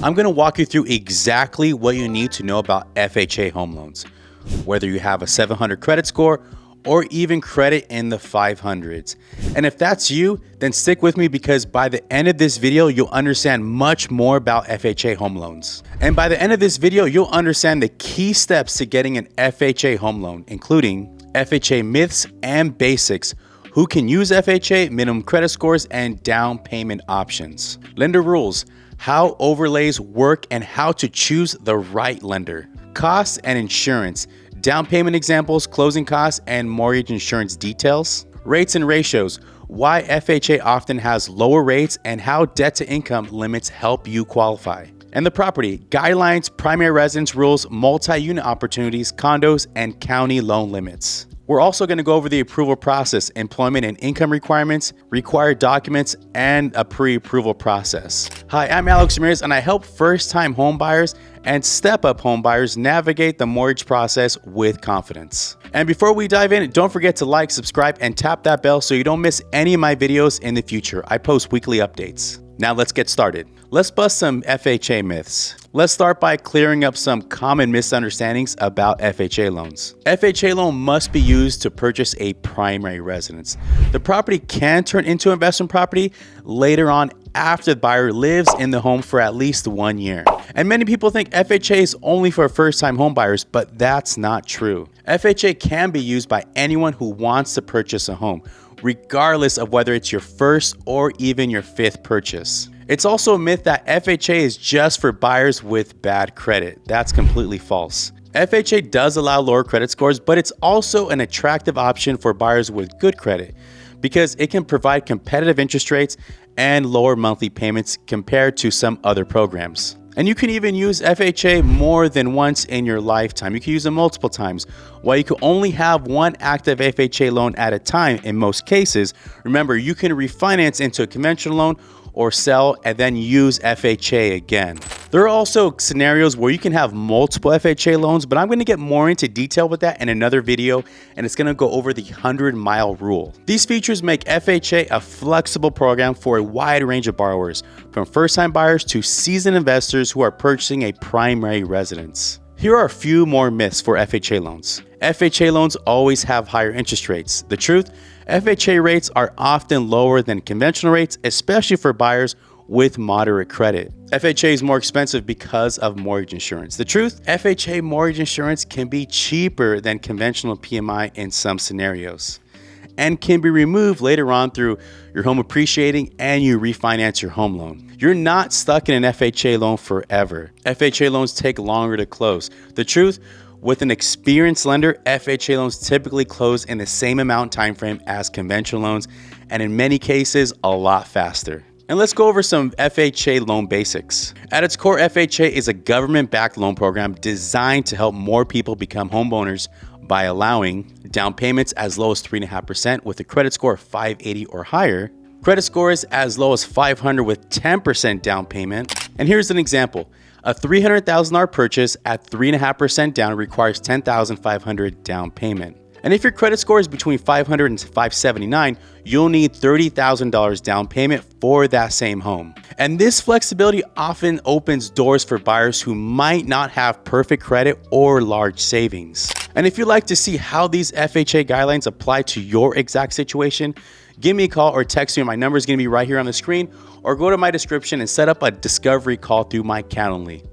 I'm going to walk you through exactly what you need to know about FHA home loans, whether you have a 700 credit score or even credit in the 500s. And if that's you, then stick with me, because by the end of this video, you'll understand much more about FHA home loans. And by the end of this video, you'll understand the key steps to getting an FHA home loan, including FHA myths and basics, who can use FHA, minimum credit scores, and down payment options. Lender rules, how overlays work and how to choose the right lender. Costs and insurance, down payment examples, closing costs, and mortgage insurance details. Rates and ratios, why FHA often has lower rates and how debt to income limits help you qualify. And the property, guidelines, primary residence rules, multi-unit opportunities, condos, and county loan limits. We're also going to go over the approval process, employment and income requirements, required documents, and a pre-approval process. Hi, I'm Alex Ramirez, and I help first-time home buyers and step-up home buyers navigate the mortgage process with confidence. And before we dive in, don't forget to like, subscribe, and tap that bell so you don't miss any of my videos in the future. I post weekly updates. Now let's get started. Let's bust some FHA myths. Let's start by clearing up some common misunderstandings about FHA loans. FHA loan must be used to purchase a primary residence. The property can turn into investment property later on after the buyer lives in the home for at least 1 year. And many people think FHA is only for first-time home buyers, but that's not true. FHA can be used by anyone who wants to purchase a home, regardless of whether it's your first or even your fifth purchase. It's also a myth that FHA is just for buyers with bad credit. That's completely false. FHA does allow lower credit scores, but it's also an attractive option for buyers with good credit because it can provide competitive interest rates and lower monthly payments compared to some other programs. And you can even use FHA more than once in your lifetime. You can use them multiple times. While you can only have one active FHA loan at a time in most cases, remember, you can refinance into a conventional loan or sell and then use FHA again. There are also scenarios where you can have multiple FHA loans, but I'm going to get more into detail with that in another video, and it's going to go over the 100-mile rule. These features make FHA a flexible program for a wide range of borrowers, from first-time buyers to seasoned investors who are purchasing a primary residence. Here are a few more myths for FHA loans. FHA loans always have higher interest rates. The truth, FHA rates are often lower than conventional rates, especially for buyers with moderate credit. FHA is more expensive because of mortgage insurance. The truth, FHA mortgage insurance can be cheaper than conventional PMI in some scenarios and can be removed later on through your home appreciating and you refinance your home loan. You're not stuck in an FHA loan forever. FHA loans take longer to close. The truth, with an experienced lender, FHA loans typically close in the same amount time frame as conventional loans, and in many cases, a lot faster. And let's go over some FHA loan basics. At its core, FHA is a government-backed loan program designed to help more people become homeowners by allowing down payments as low as 3.5% with a credit score of 580 or higher, credit scores as low as 500 with 10% down payment. And here's an example. A $300,000 purchase at 3.5% down requires $10,500 down payment. And if your credit score is between 500 and 579, you'll need $30,000 down payment for that same home. And this flexibility often opens doors for buyers who might not have perfect credit or large savings. And if you'd like to see how these FHA guidelines apply to your exact situation, give me a call or text me. My number is going to be right here on the screen, or go to my description and set up a discovery call through my Calendly.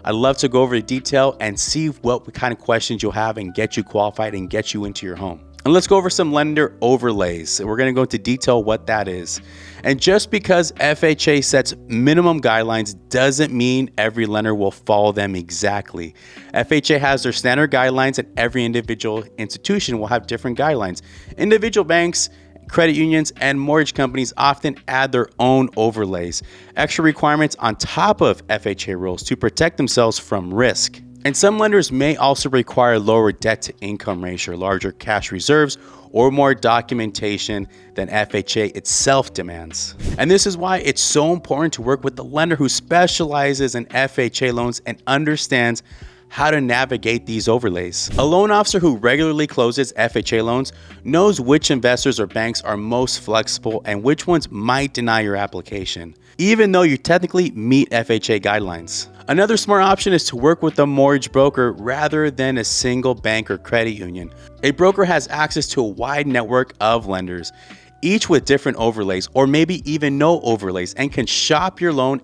I'd love to go over the detail and see what kind of questions you'll have and get you qualified and get you into your home. And let's go over some lender overlays. We're going to go into detail what that is. And just because FHA sets minimum guidelines doesn't mean every lender will follow them exactly. FHA has their standard guidelines and every individual institution will have different guidelines. Individual banks, credit unions, and mortgage companies often add their own overlays, extra requirements on top of FHA rules to protect themselves from risk. And some lenders may also require lower debt to income ratio, larger cash reserves, or more documentation than FHA itself demands. And this is why it's so important to work with the lender who specializes in FHA loans and understands how to navigate these overlays. A loan officer who regularly closes FHA loans knows which investors or banks are most flexible and which ones might deny your application, even though you technically meet FHA guidelines. Another smart option is to work with a mortgage broker rather than a single bank or credit union. A broker has access to a wide network of lenders, each with different overlays or maybe even no overlays, and can shop your loan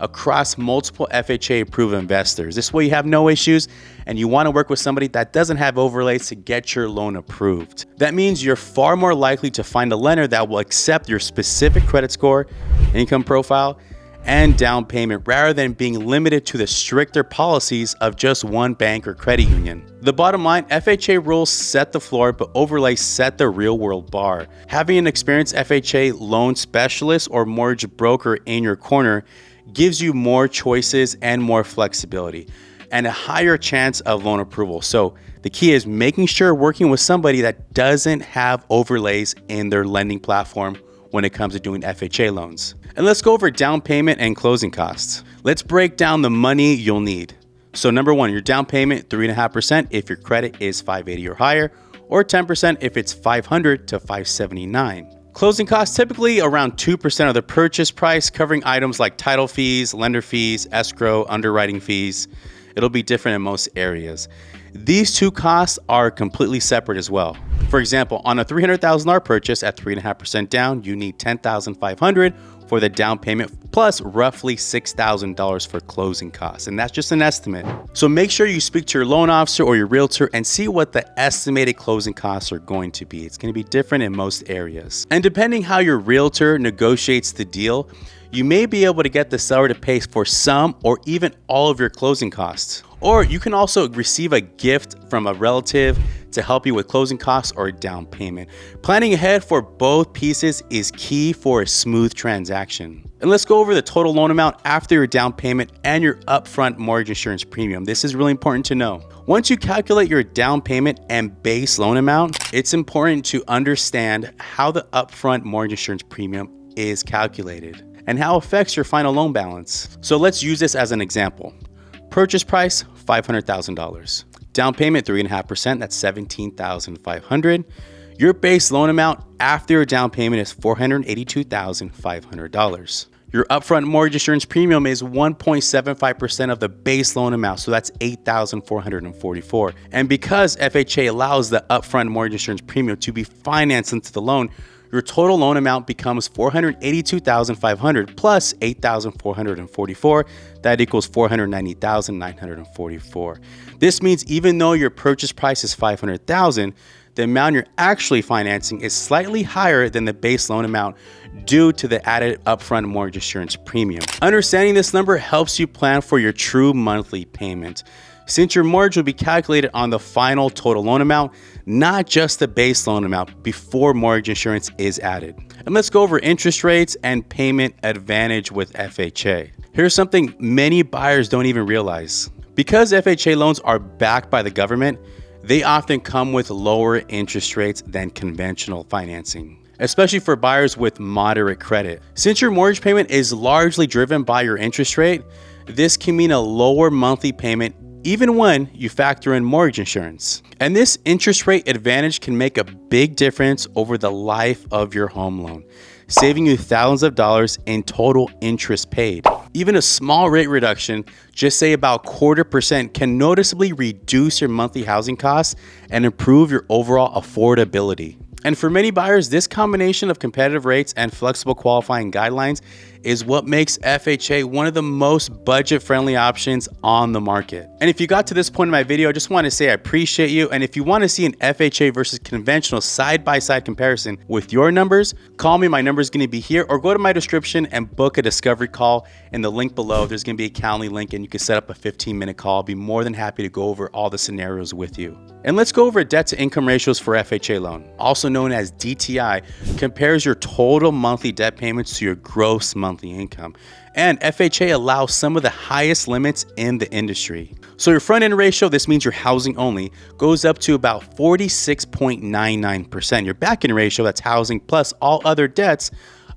across multiple FHA approved investors. This way you have no issues and you want to work with somebody that doesn't have overlays to get your loan approved. That means you're far more likely to find a lender that will accept your specific credit score, income profile, and down payment rather than being limited to the stricter policies of just one bank or credit union. The bottom line, FHA rules set the floor, but overlays set the real world bar. Having an experienced FHA loan specialist or mortgage broker in your corner gives you more choices and more flexibility and a higher chance of loan approval. So the key is making sure working with somebody that doesn't have overlays in their lending platform when it comes to doing FHA loans. And let's go over down payment and closing costs. Let's break down the money you'll need. So number one, your down payment, 3.5% if your credit is 580 or higher, or 10% if it's 500 to 579. Closing costs, typically around 2% of the purchase price, covering items like title fees, lender fees, escrow, underwriting fees. It'll be different in most areas. These two costs are completely separate as well. For example, on a $300,000 purchase at 3.5% down, you need $10,500 for the down payment plus roughly $6,000 for closing costs. And that's just an estimate. So make sure you speak to your loan officer or your realtor and see what the estimated closing costs are going to be. It's going to be different in most areas. And depending how your realtor negotiates the deal, you may be able to get the seller to pay for some or even all of your closing costs. Or you can also receive a gift from a relative to help you with closing costs or down payment. Planning ahead for both pieces is key for a smooth transaction. And let's go over the total loan amount after your down payment and your upfront mortgage insurance premium. This is really important to know. Once you calculate your down payment and base loan amount, it's important to understand how the upfront mortgage insurance premium is calculated and how it affects your final loan balance. So let's use this as an example. Purchase price, $500,000. Down payment, 3.5%, that's $17,500. Your base loan amount after your down payment is $482,500. Your upfront mortgage insurance premium is 1.75% of the base loan amount, so that's $8,444. And because FHA allows the upfront mortgage insurance premium to be financed into the loan, your total loan amount becomes $482,500 plus $8,444. That equals $490,944. This means even though your purchase price is $500,000, the amount you're actually financing is slightly higher than the base loan amount due to the added upfront mortgage insurance premium. Understanding this number helps you plan for your true monthly payment, since your mortgage will be calculated on the final total loan amount, not just the base loan amount before mortgage insurance is added. And let's go over interest rates and payment advantage with FHA. Here's something many buyers don't even realize. Because FHA loans are backed by the government, they often come with lower interest rates than conventional financing, especially for buyers with moderate credit. Since your mortgage payment is largely driven by your interest rate, this can mean a lower monthly payment even when you factor in mortgage insurance. And this interest rate advantage can make a big difference over the life of your home loan, saving you thousands of dollars in total interest paid. Even a small rate reduction, just say about 0.25%, can noticeably reduce your monthly housing costs and improve your overall affordability. And for many buyers, this combination of competitive rates and flexible qualifying guidelines is what makes FHA one of the most budget-friendly options on the market. And if you got to this point in my video, I just want to say I appreciate you. And if you want to see an FHA versus conventional side-by-side comparison with your numbers, call me. My number is going to be here, or go to my description and book a discovery call. In the link below, there's going to be a Calendly link, and you can set up a 15-minute call. I'll be more than happy to go over all the scenarios with you. And let's go over debt-to-income ratios for FHA loan, also known as DTI, compares your total monthly debt payments to your gross monthly income. And FHA allows some of the highest limits in the industry. So your front end ratio, this means your housing only, goes up to about 46.99%. Your back end ratio, that's housing plus all other debts,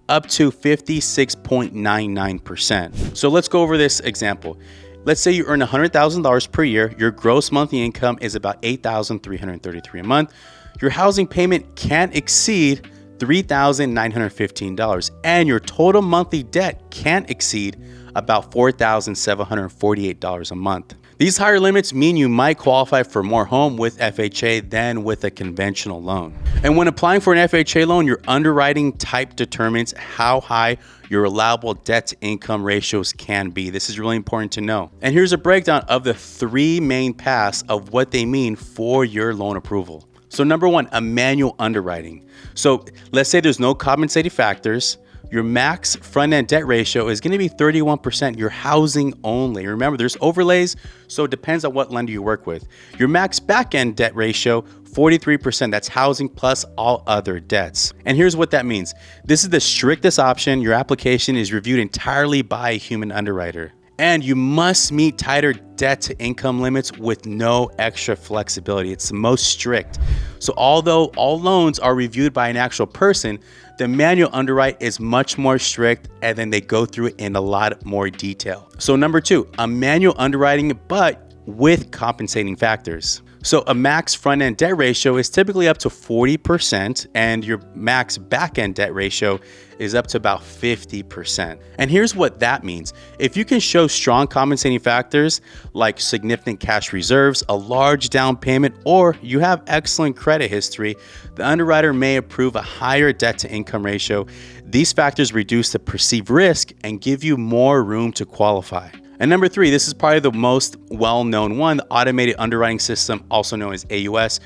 up to 56.99%. So let's go over this example. Let's say you earn $100,000 per year. Your gross monthly income is about $8,333 a month. Your housing payment can't exceed $3,915, and your total monthly debt can't exceed about $4,748 a month. These higher limits mean you might qualify for more home with FHA than with a conventional loan. And when applying for an FHA loan, your underwriting type determines how high your allowable debt to income ratios can be. This is really important to know. And here's a breakdown of the three main paths of what they mean for your loan approval. So number one, a manual underwriting. So let's say there's no compensating factors. Your max front-end debt ratio is going to be 31%. Your housing only. Remember, there's overlays, so it depends on what lender you work with. Your max back-end debt ratio, 43%. That's housing plus all other debts. And here's what that means. This is the strictest option. Your application is reviewed entirely by a human underwriter. And you must meet tighter debt to income limits with no extra flexibility. It's the most strict. So although all loans are reviewed by an actual person, the manual underwrite is much more strict, and then they go through it in a lot more detail. So number two, a manual underwriting, but with compensating factors. So a max front-end debt ratio is typically up to 40%, and your max back-end debt ratio is up to about 50%. And here's what that means. If you can show strong compensating factors like significant cash reserves, a large down payment, or you have excellent credit history, the underwriter may approve a higher debt to income ratio. These factors reduce the perceived risk and give you more room to qualify. And number three, this is probably the most well-known one, the automated underwriting system, also known as AUS.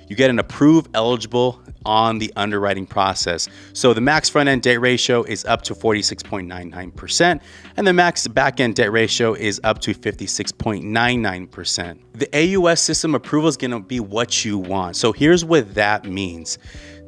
You get an approved eligible on the underwriting process. So the max front-end debt ratio is up to 46.99%, and the max back-end debt ratio is up to 56.99%. The AUS system approval is going to be what you want. So here's what that means.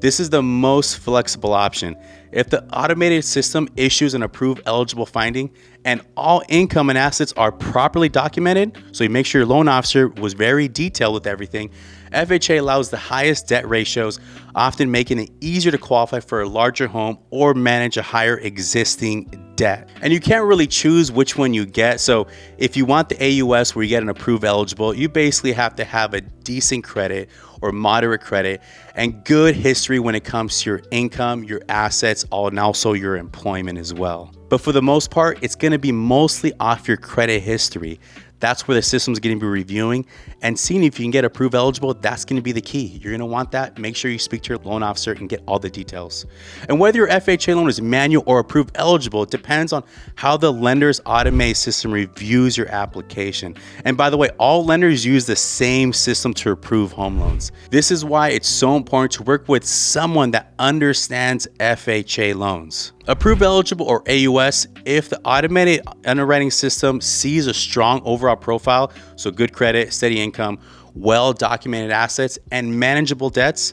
This is the most flexible option. If the automated system issues an approved eligible finding and all income and assets are properly documented, so you make sure your loan officer was very detailed with everything, FHA allows the highest debt ratios, often making it easier to qualify for a larger home or manage a higher existing debt. And you can't really choose which one you get. So if you want the AUS where you get an approved eligible, you basically have to have a decent credit or moderate credit and good history when it comes to your income, your assets, and also your employment as well. But for the most part, it's going to be mostly off your credit history. That's where the system's going to be reviewing and seeing if you can get approved eligible. That's going to be the key. You're going to want that. Make sure you speak to your loan officer and get all the details. And whether your FHA loan is manual or approved eligible, it depends on how the lender's automated system reviews your application. And by the way, all lenders use the same system to approve home loans. This is why it's so important to work with someone that understands FHA loans. Approved eligible or AUS, if the automated underwriting system sees a strong overall profile, so good credit, steady income, well-documented assets, and manageable debts,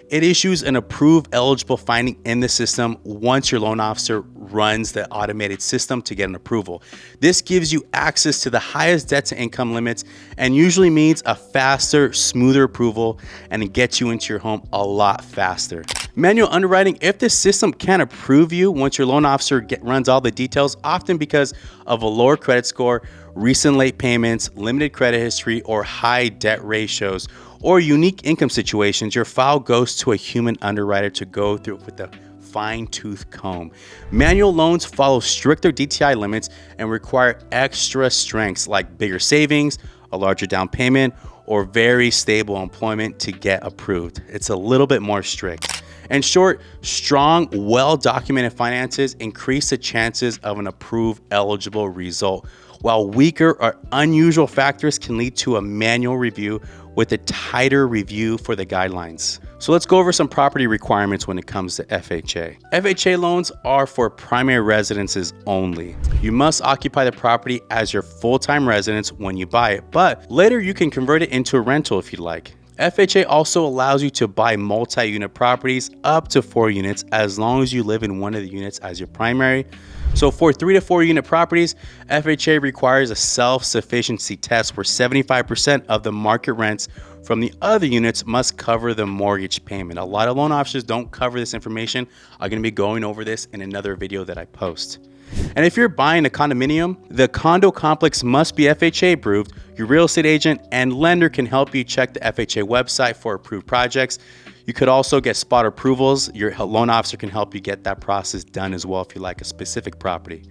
it issues an approved eligible finding in the system once your loan officer runs the automated system to get an approval. This gives you access to the highest debt to income limits and usually means a faster, smoother approval, and it gets you into your home a lot faster. Manual underwriting, if the system can't approve you once your loan officer runs all the details, often because of a lower credit score, recent late payments, limited credit history, or high debt ratios, or unique income situations, your file goes to a human underwriter to go through with a fine-tooth comb. Manual loans follow stricter DTI limits and require extra strengths like bigger savings, a larger down payment, or very stable employment to get approved. It's a little bit more strict. In short, strong, well-documented finances increase the chances of an approved eligible result, while weaker or unusual factors can lead to a manual review with a tighter review for the guidelines. So let's go over some property requirements when it comes to FHA. FHA loans are for primary residences only. You must occupy the property as your full-time residence when you buy it, but later you can convert it into a rental if you'd like. FHA also allows you to buy multi-unit properties up to 4 units as long as you live in one of the units as your primary. So for 3 to 4 unit properties, FHA requires a self-sufficiency test where 75% of the market rents from the other units must cover the mortgage payment. A lot of loan officers don't cover this information. I'm going to be going over this in another video that I post. And if you're buying a condominium, the condo complex must be FHA approved. Your real estate agent and lender can help you check the FHA website for approved projects. You could also get spot approvals. Your loan officer can help you get that process done as well if you like a specific property.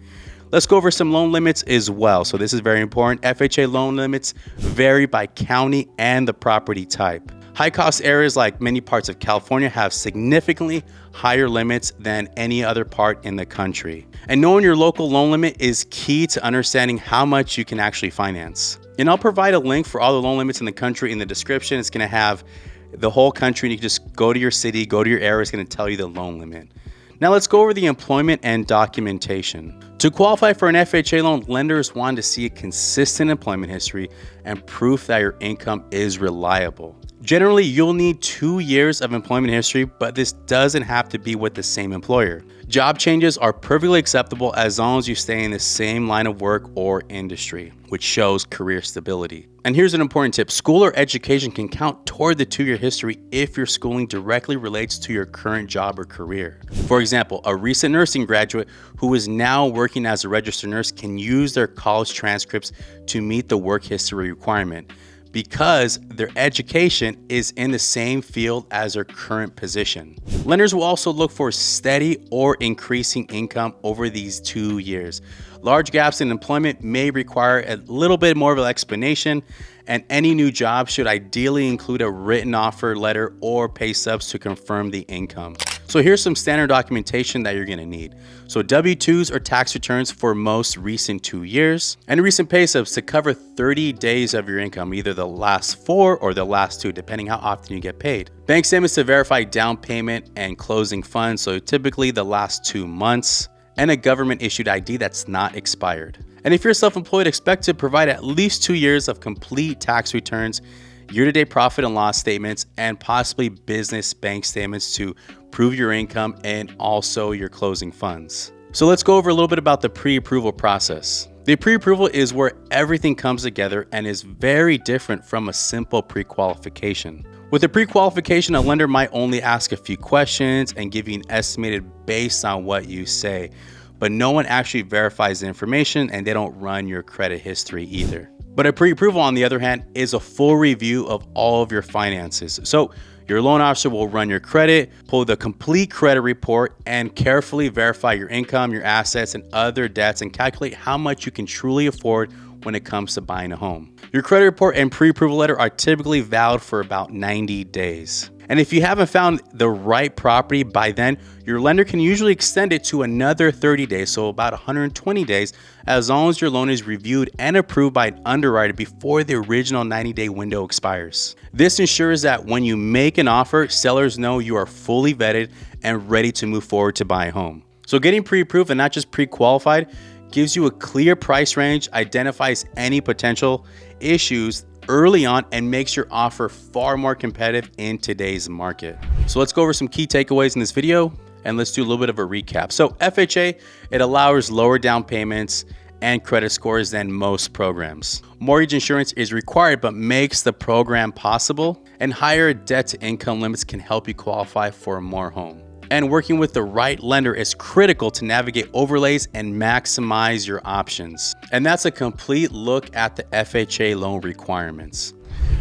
Let's go over some loan limits as well. So this is very important. FHA loan limits vary by county and the property type. High cost areas like many parts of California have significantly higher limits than any other part in the country. And knowing your local loan limit is key to understanding how much you can actually finance. And I'll provide a link for all the loan limits in the country in the description. It's going to have the whole country, and you can just go to your city, go to your area. It's going to tell you the loan limit. Now let's go over the employment and documentation. To qualify for an FHA loan, lenders want to see a consistent employment history and proof that your income is reliable. Generally, you'll need 2 years of employment history, but this doesn't have to be with the same employer. Job changes are perfectly acceptable as long as you stay in the same line of work or industry, which shows career stability. And here's an important tip. School or education can count toward the 2-year history if your schooling directly relates to your current job or career. For example, a recent nursing graduate who is now working as a registered nurse can use their college transcripts to meet the work history requirement, because their education is in the same field as their current position. Lenders will also look for steady or increasing income over these 2 years. Large gaps in employment may require a little bit more of an explanation, and any new job should ideally include a written offer letter or pay stubs to confirm the income. So here's some standard documentation that you're gonna need. So W-2s or tax returns for most recent 2 years, and recent pay stubs to cover 30 days of your income, either the last 4 or the last 2, depending how often you get paid. Bank statements to verify down payment and closing funds, so typically the last 2 months, and a government issued ID that's not expired. And if you're self-employed, expect to provide at least 2 years of complete tax returns, year-to-date profit and loss statements, and possibly business bank statements to prove your income and also your closing funds. So let's go over a little bit about the pre-approval process. The pre-approval is where everything comes together and is very different from a simple pre-qualification. With a pre-qualification, a lender might only ask a few questions and give you an estimated based on what you say, but no one actually verifies the information and they don't run your credit history either. But a pre-approval, on the other hand, is a full review of all of your finances. So your loan officer will run your credit, pull the complete credit report, and carefully verify your income, your assets, and other debts, and calculate how much you can truly afford when it comes to buying a home. Your credit report and pre-approval letter are typically valid for about 90 days. And if you haven't found the right property by then, your lender can usually extend it to another 30 days, so about 120 days, as long as your loan is reviewed and approved by an underwriter before the original 90-day window expires. This ensures that when you make an offer, sellers know you are fully vetted and ready to move forward to buy a home. So getting pre-approved and not just pre-qualified gives you a clear price range, identifies any potential issues early on, and makes your offer far more competitive in today's market. So let's go over some key takeaways in this video, and let's do a little bit of a recap. So FHA, it allows lower down payments and credit scores than most programs. Mortgage insurance is required but makes the program possible, and higher debt to income limits can help you qualify for more home. And working with the right lender is critical to navigate overlays and maximize your options. And that's a complete look at the FHA loan requirements.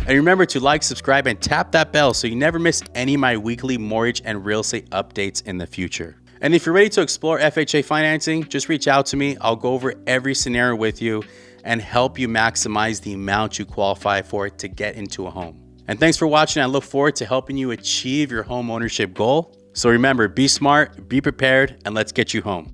And remember to like, subscribe, and tap that bell so you never miss any of my weekly mortgage and real estate updates in the future. And if you're ready to explore FHA financing, just reach out to me. I'll go over every scenario with you and help you maximize the amount you qualify for to get into a home. And thanks for watching. I look forward to helping you achieve your home ownership goal. So remember, be smart, be prepared, and let's get you home.